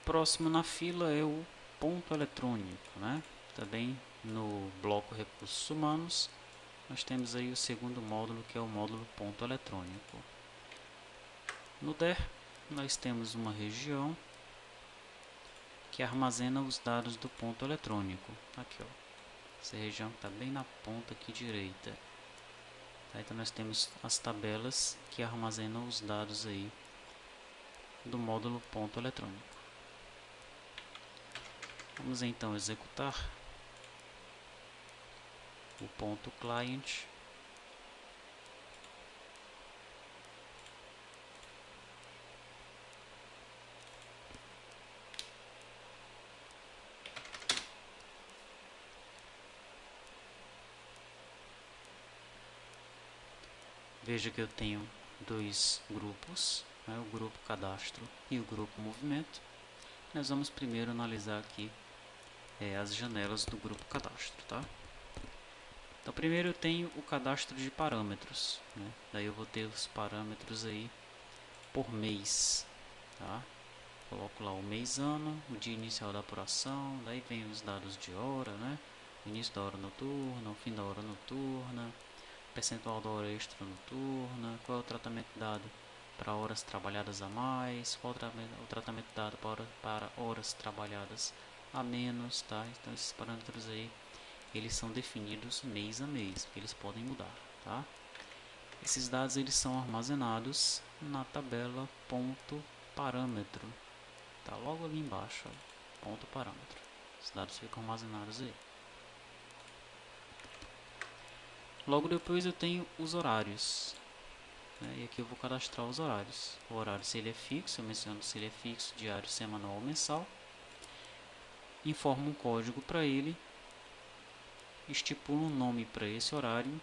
Próximo na fila é o ponto eletrônico, né? Também no bloco recursos humanos, nós temos aí o segundo módulo, que é o módulo ponto eletrônico. No DER, nós temos uma região que armazena os dados do ponto eletrônico. Aqui, ó. Essa região está bem na ponta aqui direita. Tá? Então nós temos as tabelas que armazenam os dados aí do módulo ponto eletrônico. Vamos então executar o ponto client. Veja que eu tenho dois grupos, né, o grupo cadastro e o grupo movimento. Nós vamos primeiro analisar aqui as janelas do grupo cadastro, tá? Então primeiro eu tenho o cadastro de parâmetros, né? Daí eu vou ter os parâmetros aí por mês, tá? Coloco lá o mês ano, o dia inicial da apuração, daí vem os dados de hora, né? Início da hora noturna, o fim da hora noturna, percentual da hora extra noturna, qual é o tratamento dado para horas trabalhadas a mais, qual o tratamento dado para horas trabalhadas a menos, tá? Então esses parâmetros aí, eles são definidos mês a mês, porque eles podem mudar, tá? Esses dados eles são armazenados na tabela ponto parâmetro, tá logo ali embaixo, ó, ponto parâmetro. Os dados ficam armazenados aí. Logo depois eu tenho os horários, né? E aqui eu vou cadastrar os horários. O horário, se ele é fixo, eu menciono se ele é fixo, diário, semanal ou mensal. Informo um código para ele, estipulo um nome para esse horário,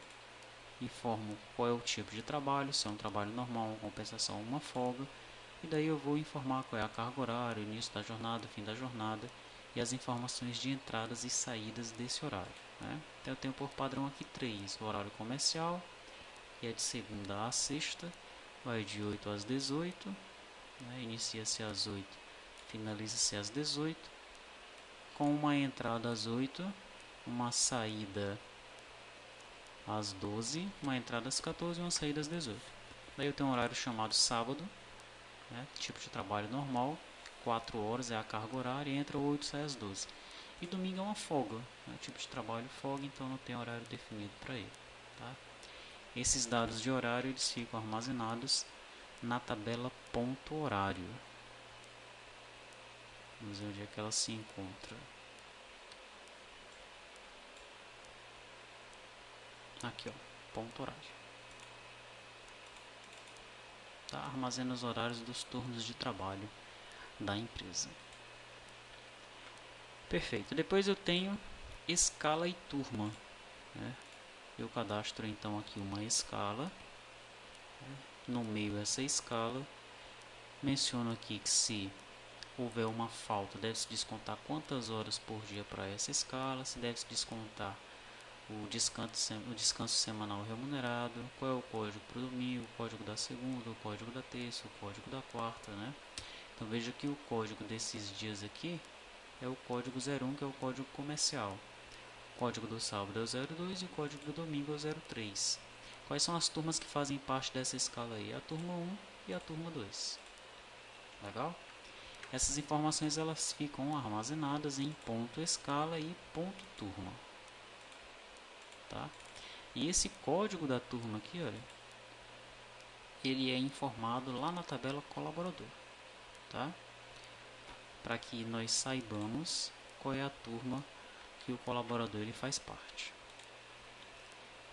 informo qual é o tipo de trabalho, se é um trabalho normal, uma compensação ou uma folga. E daí eu vou informar qual é a carga horária, o início da jornada, o fim da jornada e as informações de entradas e saídas desse horário, né? Então eu tenho por padrão aqui 3, o horário comercial, que é de segunda a sexta, vai de 8 às 18, né? Inicia-se às 8, finaliza-se às 18, com uma entrada às 8, uma saída às 12, uma entrada às 14 e uma saída às 18. Daí eu tenho um horário chamado sábado, né? Tipo de trabalho normal, 4 horas é a carga horária, entra 8, sai às 12. E domingo é uma folga, né? Tipo de trabalho folga, então não tem horário definido para ele, tá? Esses dados de horário eles ficam armazenados na tabela ponto horário. Vamos ver onde é que ela se encontra. Aqui, ó, ponto horário. Tá? Armazena os horários dos turnos de trabalho da empresa. Perfeito. Depois eu tenho escala e turma, né? Eu cadastro então aqui uma escala, né? Nomeio essa escala, menciono aqui que se houver uma falta deve-se descontar quantas horas por dia para essa escala, se deve-se descontar o descanso semanal remunerado, qual é o código para o domingo, o código da segunda, o código da terça, o código da quarta, né? Então veja que o código desses dias aqui é o código 01, que é o código comercial. O código do sábado é o 02 e o código do domingo é o 03. Quais são as turmas que fazem parte dessa escala aí? A turma 1 e a turma 2. Legal? Essas informações elas ficam armazenadas em ponto escala e ponto turma. Tá? E esse código da turma aqui, olha, ele é informado lá na tabela colaborador, tá? Para que nós saibamos qual é a turma que o colaborador ele faz parte.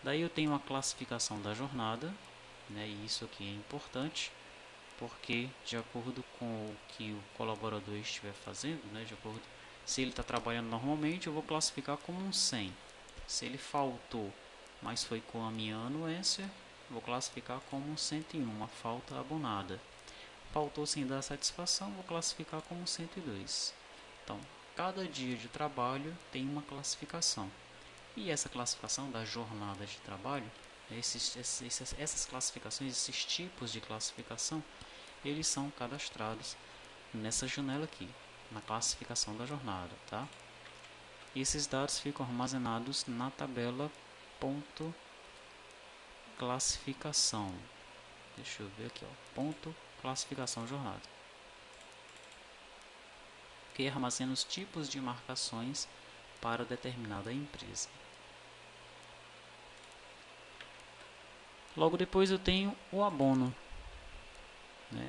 Daí eu tenho a classificação da jornada, né? E isso aqui é importante, porque de acordo com o que o colaborador estiver fazendo, né? De acordo, se ele está trabalhando normalmente, eu vou classificar como um 100. Se ele faltou, mas foi com a minha anuência, vou classificar como um 101, uma falta abonada. Faltou sem dar satisfação, vou classificar como 102. Então, cada dia de trabalho tem uma classificação. E essa classificação da jornada de trabalho, essas classificações, esses tipos de classificação, eles são cadastrados nessa janela aqui. na classificação da jornada, tá? E esses dados ficam armazenados na tabela ponto classificação. Deixa eu ver aqui, ó, ponto classificação jornada. Que armazena os tipos de marcações para determinada empresa. Logo depois eu tenho o abono.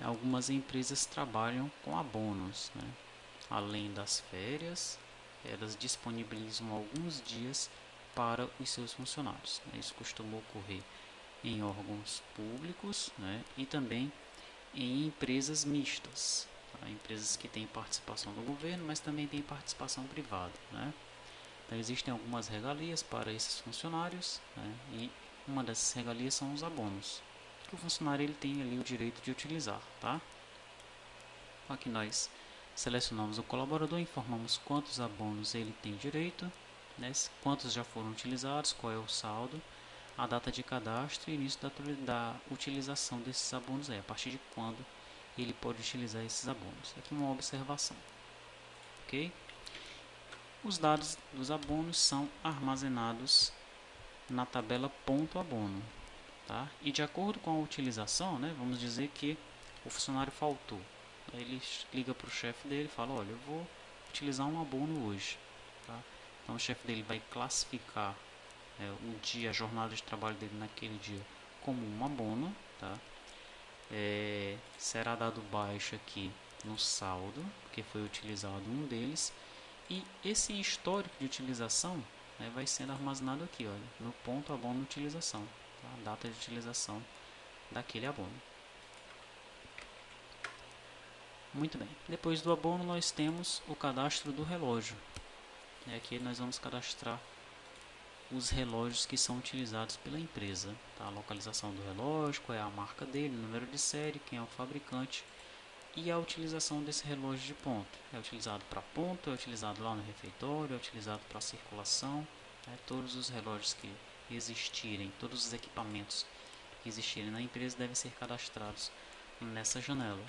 Algumas empresas trabalham com abonos, além das férias, elas disponibilizam alguns dias para os seus funcionários. Isso costuma ocorrer em órgãos públicos, e também em empresas mistas, empresas que têm participação do governo, mas também têm participação privada. Então existem algumas regalias para esses funcionários, e uma dessas regalias são os abonos, que o funcionário ele tem ali o direito de utilizar, tá? Aqui nós selecionamos o colaborador, informamos quantos abonos ele tem direito, quantos já foram utilizados, qual é o saldo, a data de cadastro e início da utilização desses abonos, a partir de quando ele pode utilizar esses abonos. Aqui uma observação, ok? Os dados dos abonos são armazenados na tabela ponto abono, tá? E de acordo com a utilização, vamos dizer que o funcionário faltou. Aí ele liga para o chefe dele e fala, olha, eu vou utilizar um abono hoje, tá? Então o chefe dele vai classificar o dia, a jornada de trabalho dele naquele dia como um abono, tá? Será dado baixo aqui no saldo, porque foi utilizado um deles, e esse histórico de utilização vai sendo armazenado aqui, olha, no ponto abono utilização, tá? A data de utilização daquele abono. Muito bem, depois do abono nós temos o cadastro do relógio. Aqui nós vamos cadastrar os relógios que são utilizados pela empresa, tá? A localização do relógio, qual é a marca dele, o número de série, quem é o fabricante e a utilização desse relógio de ponto. É utilizado para ponto, é utilizado lá no refeitório, é utilizado para circulação, todos os relógios que existirem, todos os equipamentos que existirem na empresa devem ser cadastrados nessa janela.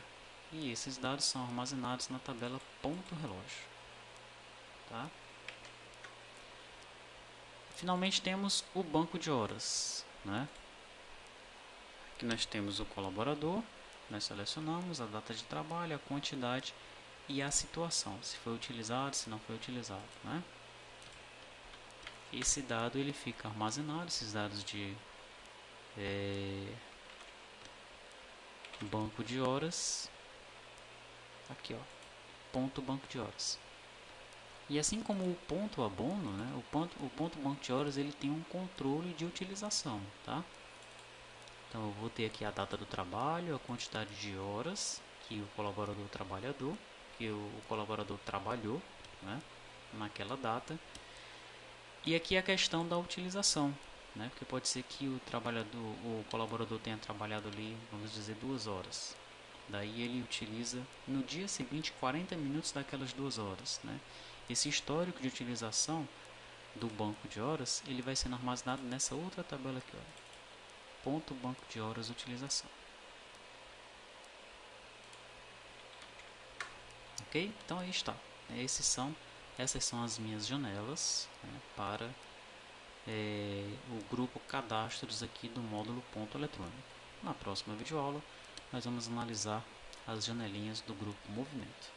E esses dados são armazenados na tabela ponto relógio, tá? Finalmente temos o banco de horas, Aqui nós temos o colaborador, nós selecionamos a data de trabalho, a quantidade e a situação, se foi utilizado, se não foi utilizado, Esse dado ele fica armazenado, esses dados de banco de horas, aqui, ó, ponto banco de horas. E assim como o ponto abono, o ponto banco de horas ele tem um controle de utilização, tá? Então eu vou ter aqui a data do trabalho, a quantidade de horas que o colaborador trabalhou, naquela data. E aqui a questão da utilização, porque pode ser que o colaborador tenha trabalhado ali, vamos dizer, 2 horas. Daí ele utiliza no dia seguinte 40 minutos daquelas 2 horas, Esse histórico de utilização do banco de horas, ele vai sendo armazenado nessa outra tabela aqui, ó, ponto banco de horas utilização. Ok? Então aí está. Essas são as minhas janelas para o grupo cadastros aqui do módulo ponto eletrônico. Na próxima videoaula nós vamos analisar as janelinhas do grupo movimento.